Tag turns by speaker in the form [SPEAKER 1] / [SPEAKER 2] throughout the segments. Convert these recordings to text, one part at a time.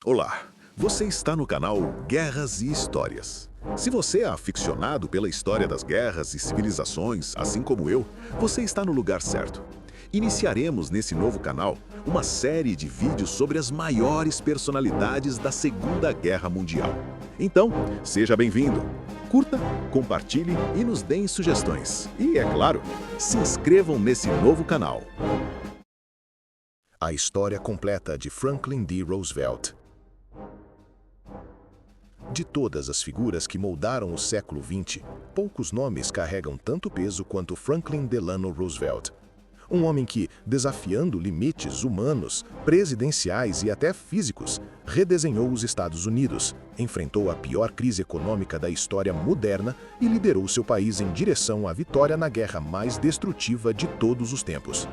[SPEAKER 1] Olá, você está no canal Guerras e Histórias. Se você é aficionado pela história das guerras e civilizações, assim como eu, você está no lugar certo. Iniciaremos nesse novo canal uma série de vídeos sobre as maiores personalidades da Segunda Guerra Mundial. Então, seja bem-vindo! Curta, compartilhe e nos deem sugestões. E, é claro, se inscrevam nesse novo canal. A história completa de Franklin D. Roosevelt. De todas as figuras que moldaram o século XX, poucos nomes carregam tanto peso quanto Franklin Delano Roosevelt. Um homem que, desafiando limites humanos, presidenciais e até físicos, redesenhou os Estados Unidos, enfrentou a pior crise econômica da história moderna e liderou seu país em direção à vitória na guerra mais destrutiva de todos os tempos.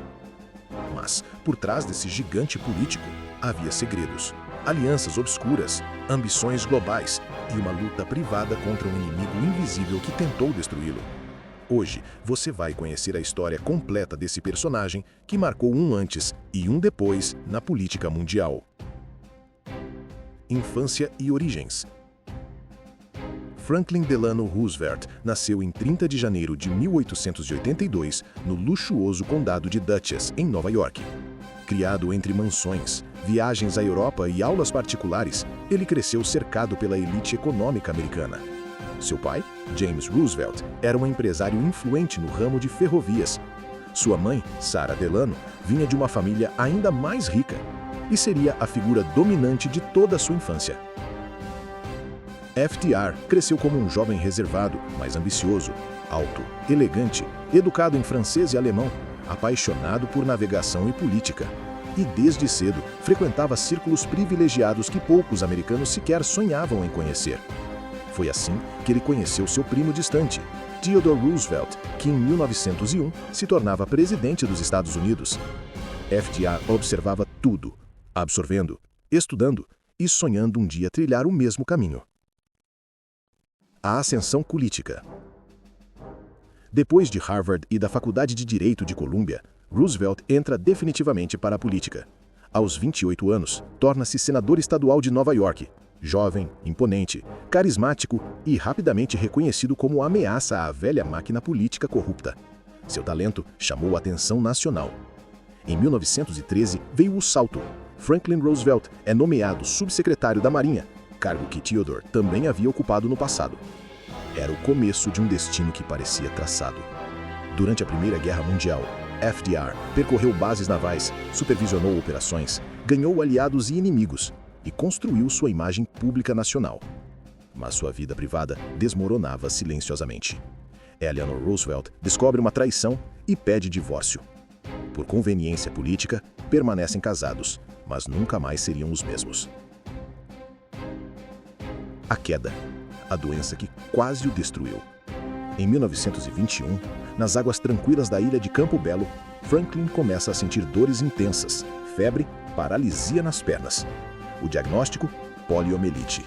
[SPEAKER 1] Mas, por trás desse gigante político, havia segredos, alianças obscuras, ambições globais e uma luta privada contra um inimigo invisível que tentou destruí-lo. Hoje, você vai conhecer a história completa desse personagem que marcou um antes e um depois na política mundial. Infância e origens. Franklin Delano Roosevelt nasceu em 30 de janeiro de 1882 no luxuoso condado de Dutchess, em Nova York. Criado entre mansões, viagens à Europa e aulas particulares, ele cresceu cercado pela elite econômica americana. Seu pai, James Roosevelt, era um empresário influente no ramo de ferrovias. Sua mãe, Sarah Delano, vinha de uma família ainda mais rica e seria a figura dominante de toda a sua infância. FDR cresceu como um jovem reservado, mas ambicioso, alto, elegante, educado em francês e alemão, apaixonado por navegação e política. E desde cedo frequentava círculos privilegiados que poucos americanos sequer sonhavam em conhecer. Foi assim que ele conheceu seu primo distante, Theodore Roosevelt, que em 1901 se tornava presidente dos Estados Unidos. FDR observava tudo, absorvendo, estudando e sonhando um dia trilhar o mesmo caminho. A ascensão política. Depois de Harvard e da Faculdade de Direito de Colômbia, Roosevelt entra definitivamente para a política. Aos 28 anos, torna-se senador estadual de Nova York. Jovem, imponente, carismático e rapidamente reconhecido como ameaça à velha máquina política corrupta. Seu talento chamou a atenção nacional. Em 1913 veio o salto. Franklin Roosevelt é nomeado subsecretário da Marinha, cargo que Theodore também havia ocupado no passado. Era o começo de um destino que parecia traçado. Durante a Primeira Guerra Mundial, FDR percorreu bases navais, supervisionou operações, ganhou aliados e inimigos e construiu sua imagem pública nacional. Mas sua vida privada desmoronava silenciosamente. Eleanor Roosevelt descobre uma traição e pede divórcio. Por conveniência política, permanecem casados, mas nunca mais seriam os mesmos. A queda, a doença que quase o destruiu. Em 1921, nas águas tranquilas da ilha de Campo Belo, Franklin começa a sentir dores intensas, febre, paralisia nas pernas. O diagnóstico? Poliomielite.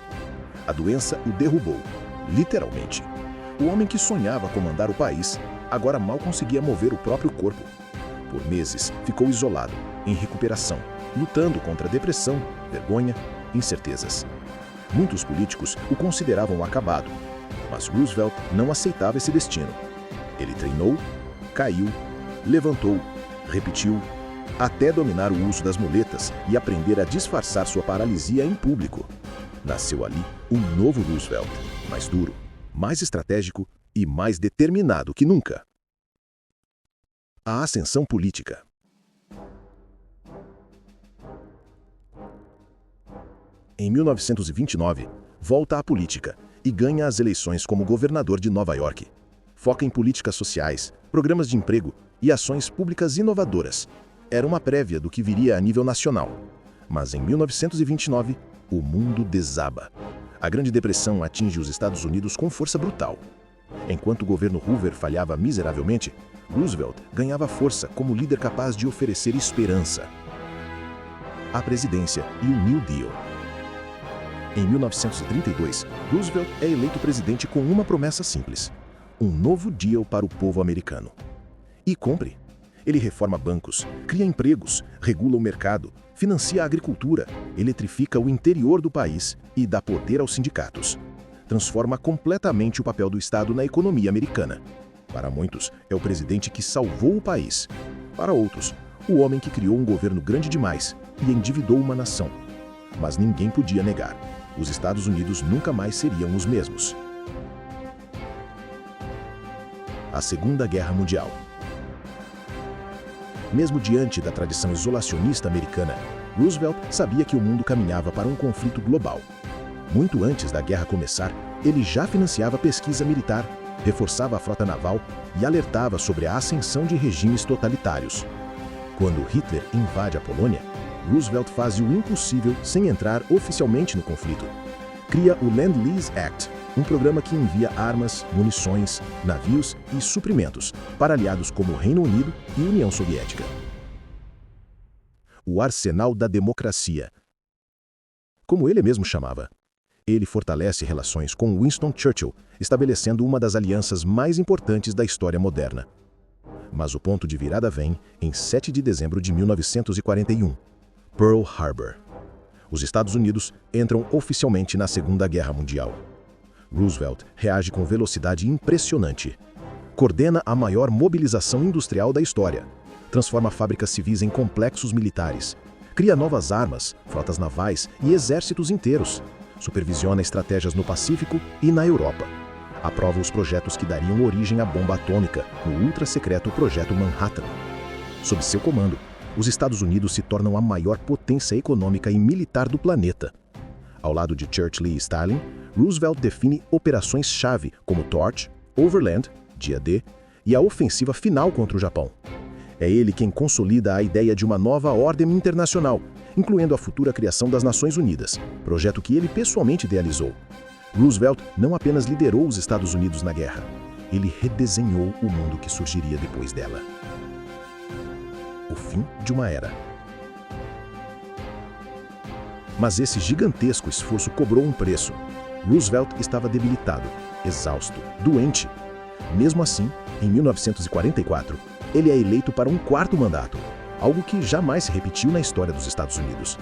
[SPEAKER 1] A doença o derrubou, literalmente. O homem que sonhava comandar o país, agora mal conseguia mover o próprio corpo. Por meses, ficou isolado, em recuperação, lutando contra depressão, vergonha, incertezas. Muitos políticos o consideravam acabado, mas Roosevelt não aceitava esse destino. Ele treinou, caiu, levantou, repetiu, até dominar o uso das muletas e aprender a disfarçar sua paralisia em público. Nasceu ali um novo Roosevelt, mais duro, mais estratégico e mais determinado que nunca. A ascensão política. Em 1929, volta à política e ganha as eleições como governador de Nova York. Foca em políticas sociais, programas de emprego e ações públicas inovadoras. Era uma prévia do que viria a nível nacional. Mas em 1929, o mundo desaba. A Grande Depressão atinge os Estados Unidos com força brutal. Enquanto o governo Hoover falhava miseravelmente, Roosevelt ganhava força como líder capaz de oferecer esperança. A presidência e o New Deal. Em 1932, Roosevelt é eleito presidente com uma promessa simples: um novo deal para o povo americano. E cumpre. Ele reforma bancos, cria empregos, regula o mercado, financia a agricultura, eletrifica o interior do país e dá poder aos sindicatos. Transforma completamente o papel do Estado na economia americana. Para muitos, é o presidente que salvou o país. Para outros, o homem que criou um governo grande demais e endividou uma nação. Mas ninguém podia negar. Os Estados Unidos nunca mais seriam os mesmos. A Segunda Guerra Mundial. Mesmo diante da tradição isolacionista americana, Roosevelt sabia que o mundo caminhava para um conflito global. Muito antes da guerra começar, ele já financiava pesquisa militar, reforçava a frota naval e alertava sobre a ascensão de regimes totalitários. Quando Hitler invade a Polônia, Roosevelt faz o impossível sem entrar oficialmente no conflito. Cria o Lend-Lease Act, um programa que envia armas, munições, navios e suprimentos para aliados como o Reino Unido e União Soviética. O arsenal da democracia. Como ele mesmo chamava, ele fortalece relações com Winston Churchill, estabelecendo uma das alianças mais importantes da história moderna. Mas o ponto de virada vem em 7 de dezembro de 1941, Pearl Harbor. Os Estados Unidos entram oficialmente na Segunda Guerra Mundial. Roosevelt reage com velocidade impressionante. Coordena a maior mobilização industrial da história. Transforma fábricas civis em complexos militares. Cria novas armas, frotas navais e exércitos inteiros. Supervisiona estratégias no Pacífico e na Europa. Aprova os projetos que dariam origem à bomba atômica no ultra-secreto Projeto Manhattan. Sob seu comando, os Estados Unidos se tornam a maior potência econômica e militar do planeta. Ao lado de Churchill e Stalin, Roosevelt define operações-chave como Torch, Overland, Dia D, e a ofensiva final contra o Japão. É ele quem consolida a ideia de uma nova ordem internacional, incluindo a futura criação das Nações Unidas, projeto que ele pessoalmente idealizou. Roosevelt não apenas liderou os Estados Unidos na guerra, ele redesenhou o mundo que surgiria depois dela. O fim de uma era. Mas esse gigantesco esforço cobrou um preço. Roosevelt estava debilitado, exausto, doente. Mesmo assim, em 1944, ele é eleito para um 4º mandato, algo que jamais se repetiu na história dos Estados Unidos.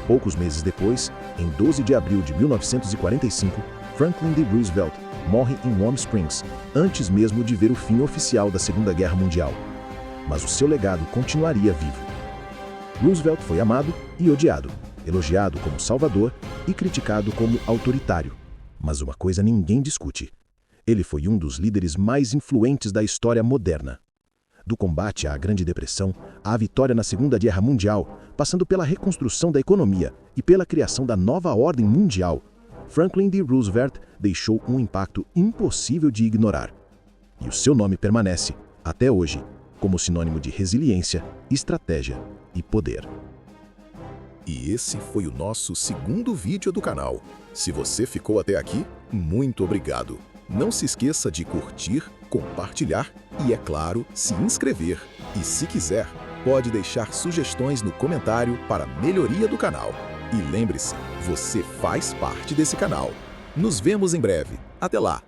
[SPEAKER 1] Poucos meses depois, em 12 de abril de 1945, Franklin D. Roosevelt morre em Warm Springs, antes mesmo de ver o fim oficial da Segunda Guerra Mundial. Mas o seu legado continuaria vivo. Roosevelt foi amado e odiado, elogiado como salvador e criticado como autoritário. Mas uma coisa ninguém discute: ele foi um dos líderes mais influentes da história moderna. Do combate à Grande Depressão, à vitória na Segunda Guerra Mundial, passando pela reconstrução da economia e pela criação da nova ordem mundial, Franklin D. Roosevelt deixou um impacto impossível de ignorar. E o seu nome permanece, até hoje, como sinônimo de resiliência, estratégia e poder.
[SPEAKER 2] E esse foi o nosso 2º vídeo do canal. Se você ficou até aqui, muito obrigado. Não se esqueça de curtir, compartilhar e, é claro, se inscrever. E se quiser, pode deixar sugestões no comentário para a melhoria do canal. E lembre-se, você faz parte desse canal. Nos vemos em breve. Até lá!